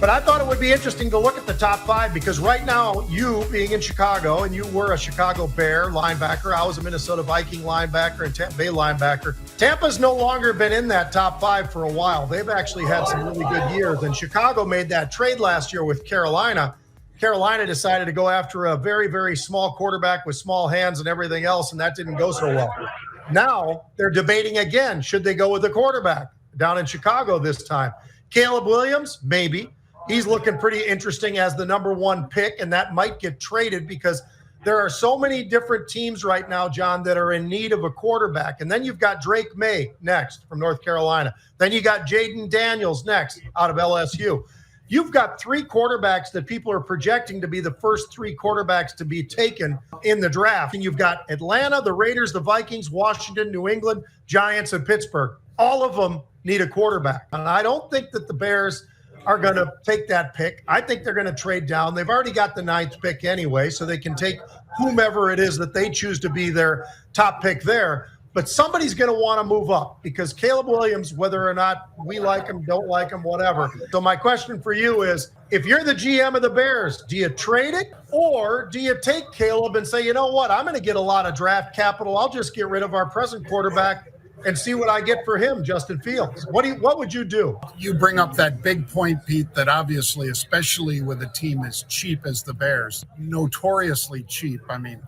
But I thought it would be interesting to look at the top 5 because right now, you being in Chicago, and you were a Chicago Bear linebacker. I was a Minnesota Viking linebacker and Tampa Bay linebacker. Tampa's no longer been in that top 5 for a while. They've actually had some really good years. And Chicago made that trade last year with Carolina. Carolina decided to go after a very, very small quarterback with small hands and everything else, and that didn't go so well. Now they're debating again, should they go with the quarterback down in Chicago this time? Caleb Williams, maybe. He's looking pretty interesting as the number 1 pick, and that might get traded because there are so many different teams right now, John, that are in need of a quarterback. And then you've got Drake Maye next from North Carolina. Then you got Jayden Daniels next out of LSU. You've got 3 quarterbacks that people are projecting to be the first 3 quarterbacks to be taken in the draft. And you've got Atlanta, the Raiders, the Vikings, Washington, New England, Giants, and Pittsburgh. All of them need a quarterback. And I don't think that the Bears are going to take that pick. I think they're going to trade down. They've already got the 9th pick anyway, so they can take whomever it is that they choose to be their top pick there. But somebody's going to want to move up because Caleb Williams, whether or not we like him, don't like him, whatever. So my question for you is, if you're the GM of the Bears, do you trade it or do you take Caleb and say, you know what, I'm going to get a lot of draft capital. I'll just get rid of our present quarterback and see what I get for him, Justin Fields. What would you do? You bring up that big point, Pete, that obviously, especially with a team as cheap as the Bears, notoriously cheap. I mean,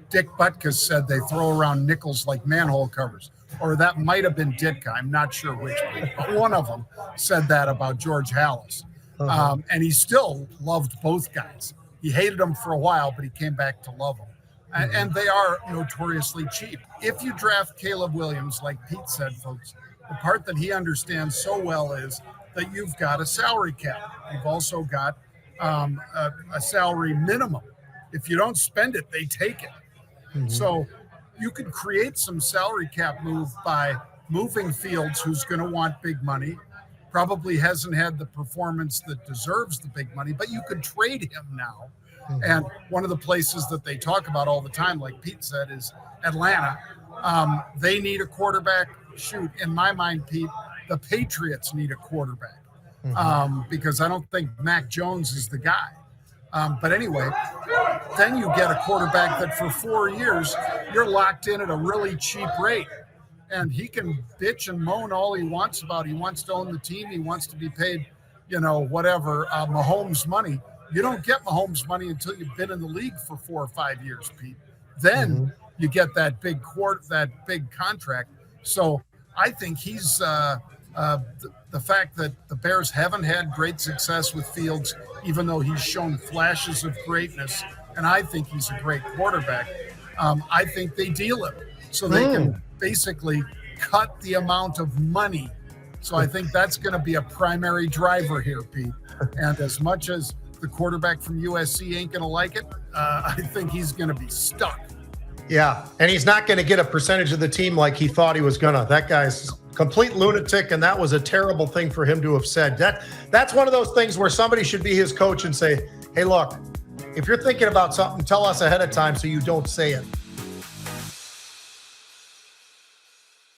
Dick Butkus said they throw around nickels like manhole covers. Or that might have been Ditka. I'm not sure which. But one of them said that about George Halas. And he still loved both guys. He hated them for a while, but he came back to love them. And they are notoriously cheap. If you draft Caleb Williams, like Pete said, folks, the part that he understands so well is that you've got a salary cap. You've also got a salary minimum. If you don't spend it, they take it. So you could create some salary cap move by moving Fields, who's going to want big money, probably hasn't had the performance that deserves the big money, but you could trade him now. And one of the places that they talk about all the time, like Pete said, is Atlanta. They need a quarterback. Shoot, in my mind, Pete, the Patriots need a quarterback because I don't think Mac Jones is the guy. But anyway, then you get a quarterback that for 4 years, you're locked in at a really cheap rate. And he can bitch and moan all he wants about. He wants to own the team. He wants to be paid, whatever, Mahomes money. You don't get Mahomes money until you've been in the league for 4 or 5 years, Pete. Then you get that big contract. So I think he's the fact that the Bears haven't had great success with Fields, even though he's shown flashes of greatness, and I think he's a great quarterback. I think they deal him so they can basically cut the amount of money. So I think that's going to be a primary driver here, Pete. And as much as the quarterback from USC ain't going to like it, I think he's going to be stuck. Yeah, and he's not going to get a percentage of the team like he thought he was going to. That guy's complete lunatic, and that was a terrible thing for him to have said. That's one of those things where somebody should be his coach and say, hey, look, if you're thinking about something, tell us ahead of time so you don't say it.